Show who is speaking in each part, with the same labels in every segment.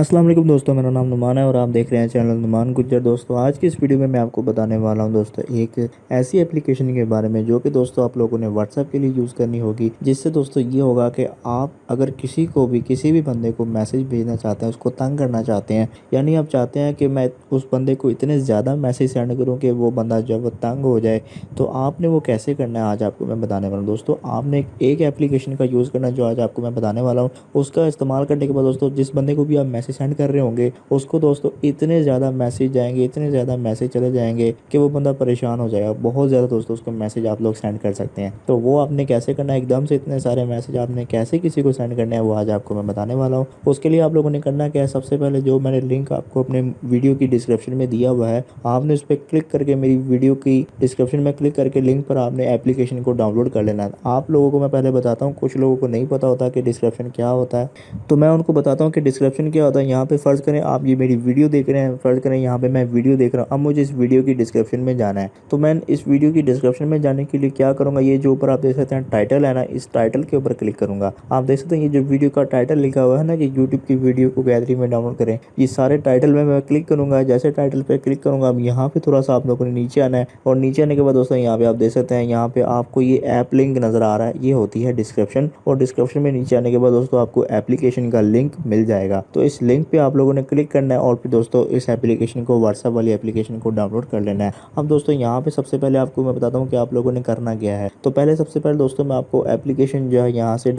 Speaker 1: अस्सलाम वालेकुम दोस्तों, मेरा नाम नुमान है और आप देख रहे हैं चैनल नुमान गुज्जर। दोस्तों आज की इस वीडियो में मैं आपको बताने वाला हूं दोस्तों एक ऐसी एप्लीकेशन के बारे में जो कि दोस्तों आप लोगों ने व्हाट्सएप के लिए यूज़ करनी होगी। जिससे दोस्तों ये होगा कि आप अगर किसी भी बंदे को मैसेज भेजना चाहते हैं, उसको तंग करना चाहते हैं, यानी आप चाहते हैं कि मैं उस बंदे को इतने ज़्यादा मैसेज सेंड करूँ कि वो बंदा जब वो तंग हो जाए, तो आपने वो कैसे करना है आज आपको मैं बताने वाला हूँ। दोस्तों आपने एक एप्लीकेशन का यूज़ करना है जो आज आपको मैं बताने वाला हूँ। उसका इस्तेमाल करने के बाद दोस्तों जिस बंदे को भी आप मैसेज सेंड कर रहे होंगे, उसको दोस्तों इतने ज़्यादा मैसेज जाएंगे, इतने ज़्यादा मैसेज चले जाएंगे कि वो बंदा परेशान हो जाएगा। बहुत ज़्यादा दोस्तों उसको मैसेज आप लोग सेंड कर सकते हैं। तो वो आपने कैसे करना है, एकदम से इतने सारे मैसेज आपने कैसे किसी को सेंड करना है, वो आज आपको मैं बताने वाला हूँ। उसके लिए आप लोगों ने करना क्या है, सबसे पहले जो मैंने लिंक आपको अपने वीडियो की डिस्क्रिप्शन में दिया हुआ है, आपने उस पर क्लिक करके मेरी वीडियो की डिस्क्रिप्शन में क्लिक करके लिंक पर आपने एप्लीकेशन को डाउनलोड कर लेना है। आप लोगों को मैं पहले बताता हूँ, कुछ लोगों को नहीं पता होता कि डिस्क्रिप्शन क्या होता है, तो मैं उनको बताता हूँ कि डिस्क्रिप्शन क्या होता है। यहाँ पे फ़र्ज़ करें आप ये मेरी वीडियो देख रहे हैं, फ़र्ज़ करें यहाँ पे मैं वीडियो देख रहा हूँ। अब मुझे इस वीडियो की डिस्क्रिप्शन में जाना है, तो मैं इस वीडियो की डिस्क्रिप्शन में जाने के लिए क्या करूँगा, ये जो ऊपर आप देख सकते हैं टाइटल है ना, इस टाइटल के ऊपर क्लिक करूँगा। आप देख सकते हैं ये जो वीडियो का टाइटल लिखा हुआ है ना कि यूट्यूब की वीडियो को गैलरी में डाउनलोड करें, ये सारे टाइटल में मैं क्लिक करूँगा। जैसे टाइटल पर क्लिक करूँगा, अब यहाँ पे थोड़ा सा आप लोगों ने नीचे आना है और नीचे आने के बाद दोस्तों यहाँ पे आप देख सकते हैं, यहाँ पे आपको ये ऐप लिंक नज़र आ रहा है, ये होती है डिस्क्रिप्शन। और डिस्क्रिप्शन में नीचे आने के बाद दोस्तों आपको एप्लीकेशन का लिंक मिल जाएगा। तो इस लिंक पे आप लोगों ने क्लिक करना है और फिर दोस्तों इस एप्लीकेशन को, व्हाट्सएप वाली एप्लीकेशन को डाउनलोड कर लेना है। अब दोस्तों यहाँ पे सबसे पहले आपको मैं बताता हूँ कि आप लोगों ने करना क्या है। तो पहले सबसे पहले दोस्तों मैं आपको एप्लीकेशन जो है यहाँ से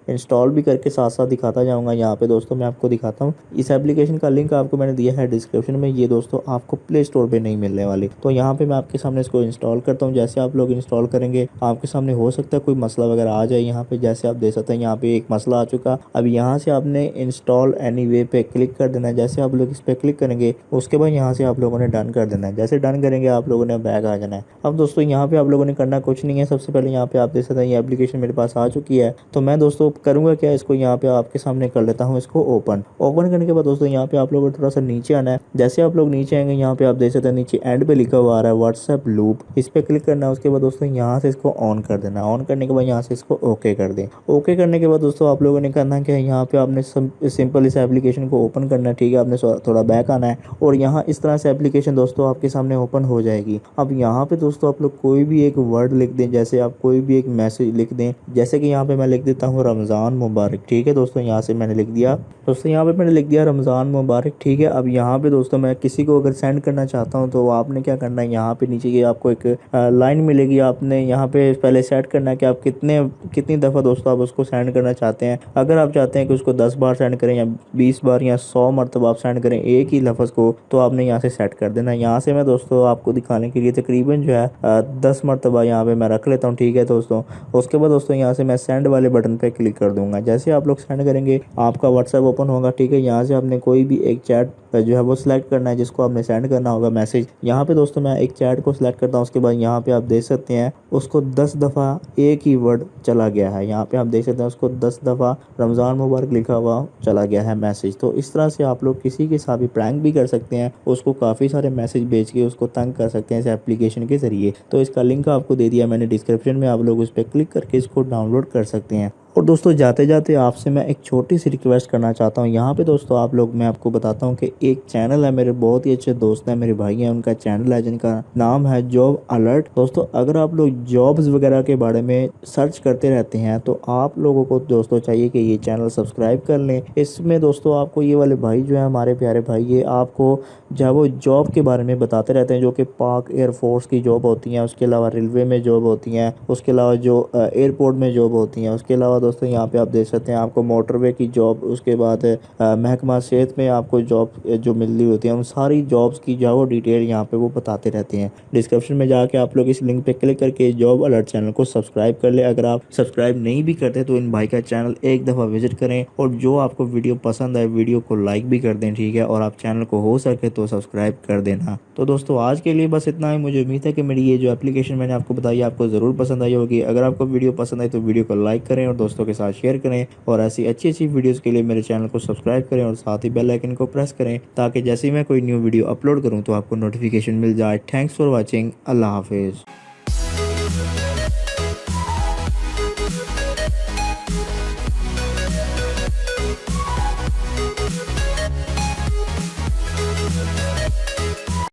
Speaker 1: इंस्टॉल भी करके साथ साथ दिखाता जाऊँगा। यहाँ पे दोस्तों मैं आपको दिखाता हूँ, इस एप्लीकेशन का लिंक आपको मैंने दिया है डिस्क्रिप्शन में, ये दोस्तों आपको प्ले स्टोर पर नहीं मिलने वाली। तो यहाँ पे मैं आपके सामने इसको इंस्टॉल करता हूँ। जैसे आप लोग इंस्टॉल करेंगे, आपके सामने हो सकता है कोई मसला वगैरह आ जाए। यहाँ पे जैसे आप देख सकते हैं, यहाँ पे एक मसला आ चुका। अब यहाँ से आपने इंस्टॉल एनीवे पे क्लिक कर देना है। जैसे आप लोग इस पे क्लिक करेंगे, उसके बाद यहाँ से आप लोगों ने डन कर देना है। जैसे डन करेंगे आप लोगों ने बैक आ जाना है। अब दोस्तों यहाँ पे आप लोगों ने करना कुछ नहीं है। सबसे पहले यहाँ पे आप देख सकते हैं ये एप्लीकेशन मेरे पास आ चुकी है। तो मैं दोस्तों करूँगा क्या, इसको यहाँ पे आपके सामने कर लेता हूँ, इसको ओपन करने के बाद दोस्तों यहाँ पे आप लोगों को थोड़ा सा नीचे आना है। जैसे आप लोग नीचे आएंगे, यहाँ पे आप देख सकते हैं नीचे एंड पे लिखा हुआ आ रहा है व्हाट्सएप लूप, इस पे क्लिक करना है। उसके बाद दोस्तों यहाँ से इसको ऑन कर देना। ऑन करने के बाद यहाँ से इसको ओके कर दें। ओके करने के बाद दोस्तों आप लोगों ने करना क्या है, यहाँ पे आपने सिंपल इस एप्लीकेशन को ओपन करना है। ठीक है, आपने थोड़ा बैक आना है और यहाँ इस तरह से एप्लीकेशन दोस्तों आपके सामने ओपन हो जाएगी। अब यहाँ पे दोस्तों आप लोग कोई भी एक वर्ड लिख दें, जैसे आप कोई भी एक मैसेज लिख दें। जैसे कि यहाँ पे मैं लिख देता हूँ रमज़ान मुबारक। ठीक है दोस्तों, यहाँ से मैंने लिख दिया। दोस्तों यहाँ पे मैंने लिख दिया रमज़ान मुबारक। ठीक है, अब यहाँ पे दोस्तों मैं किसी को अगर सेंड करना चाहता हूँ, तो आपने क्या करना है, यहाँ पे नीचे की आपको एक लाइन मिलेगी। आपने यहाँ पे पहले सेट करना है कि आप कितनी दफ़ा दोस्तों आप उसको सेंड करना चाहते हैं। अगर आप चाहते हैं कि उसको 10 बार सेंड करें या 20 बार या 100 मरतबा आप सेंड करें एक ही लफ्ज़ को, तो आपने यहाँ से सेट कर देना है। यहाँ से मैं दोस्तों आपको दिखाने के लिए तकरीबन जो है 10 मरतबा यहाँ पे मैं रख लेता हूँ। ठीक है दोस्तों, उसके बाद दोस्तों यहाँ से मैं सेंड वाले बटन पे क्लिक कर दूंगा। जैसे आप लोग सेंड करेंगे, आपका व्हाट्सएप ओपन होगा। ठीक है, यहाँ से आपने कोई भी एक चैट जो है वो सिलेक्ट करना है जिसको आपने सेंड करना होगा मैसेज। यहाँ पे दोस्तों मैं एक चैट को सिलेक्ट करता हूँ। उसके बाद यहाँ पे आप देख सकते हैं उसको 10 दफ़ा एक ही वर्ड चला गया है। यहाँ पे आप देख सकते हैं उसको 10 दफ़ा रमज़ान मुबारक लिखा हुआ चला गया है मैसेज। तो इस तरह से आप लोग किसी के साथ भी प्रैंक भी कर सकते हैं, उसको काफ़ी सारे मैसेज भेज के उसको तंग कर सकते हैं इस एप्लीकेशन के ज़रिए। तो इसका लिंक आपको दे दिया मैंने डिस्क्रिप्शन में, आप लोग उस पर क्लिक करके इसको डाउनलोड कर सकते हैं। और दोस्तों जाते जाते आपसे मैं एक छोटी सी रिक्वेस्ट करना चाहता हूँ। यहाँ पे दोस्तों आप लोग, मैं आपको बताता हूँ कि एक चैनल है, मेरे बहुत ही अच्छे दोस्त हैं, मेरे भाई हैं, उनका चैनल है जिनका नाम है जॉब अलर्ट। दोस्तों अगर आप लोग जॉब्स वगैरह के बारे में सर्च करते रहते हैं, तो आप लोगों को दोस्तों चाहिए कि ये चैनल सब्सक्राइब कर लें। इसमें दोस्तों आपको ये वाले भाई जो है, हमारे प्यारे भाई, ये आपको जो है वो जॉब के बारे में बताते रहते हैं, जो कि पाक एयरफोर्स की जॉब होती हैं, उसके अलावा रेलवे में जॉब होती हैं, उसके अलावा जो एयरपोर्ट में जॉब होती हैं, उसके अलावा दोस्तों यहाँ पे आप देख सकते हैं आपको मोटरवे की जॉब, उसके बाद महकमा सेहत में आपको जॉब जो मिल रही होती है, उन सारी जॉब्स की जो वो डिटेल यहाँ पे वो बताते रहते हैं। डिस्क्रिप्शन में जाके आप लोग इस लिंक पे क्लिक करके जॉब अलर्ट चैनल को सब्सक्राइब कर ले। अगर आप सब्सक्राइब नहीं भी करते तो इन भाई का चैनल एक दफ़ा विजिट करें और जो आपको वीडियो पसंद आए वीडियो को लाइक भी कर दें। ठीक है, और आप चैनल को हो सके तो सब्सक्राइब कर देना। तो दोस्तों आज के लिए बस इतना ही। मुझे उम्मीद है कि मेरी ये जो एप्लीकेशन मैंने आपको बताई आपको ज़रूर पसंद आई होगी। अगर आपको वीडियो पसंद आई तो वीडियो को लाइक करें और दोस्तों के साथ शेयर करें, और ऐसी अच्छी वीडियोस के लिए मेरे चैनल को सब्सक्राइब करें और साथ ही बेल आइकन को प्रेस करें, ताकि जैसे ही मैं कोई न्यू वीडियो अपलोड करूं तो आपको नोटिफिकेशन मिल जाए। Thanks for watching. अल्लाह हाफिज़।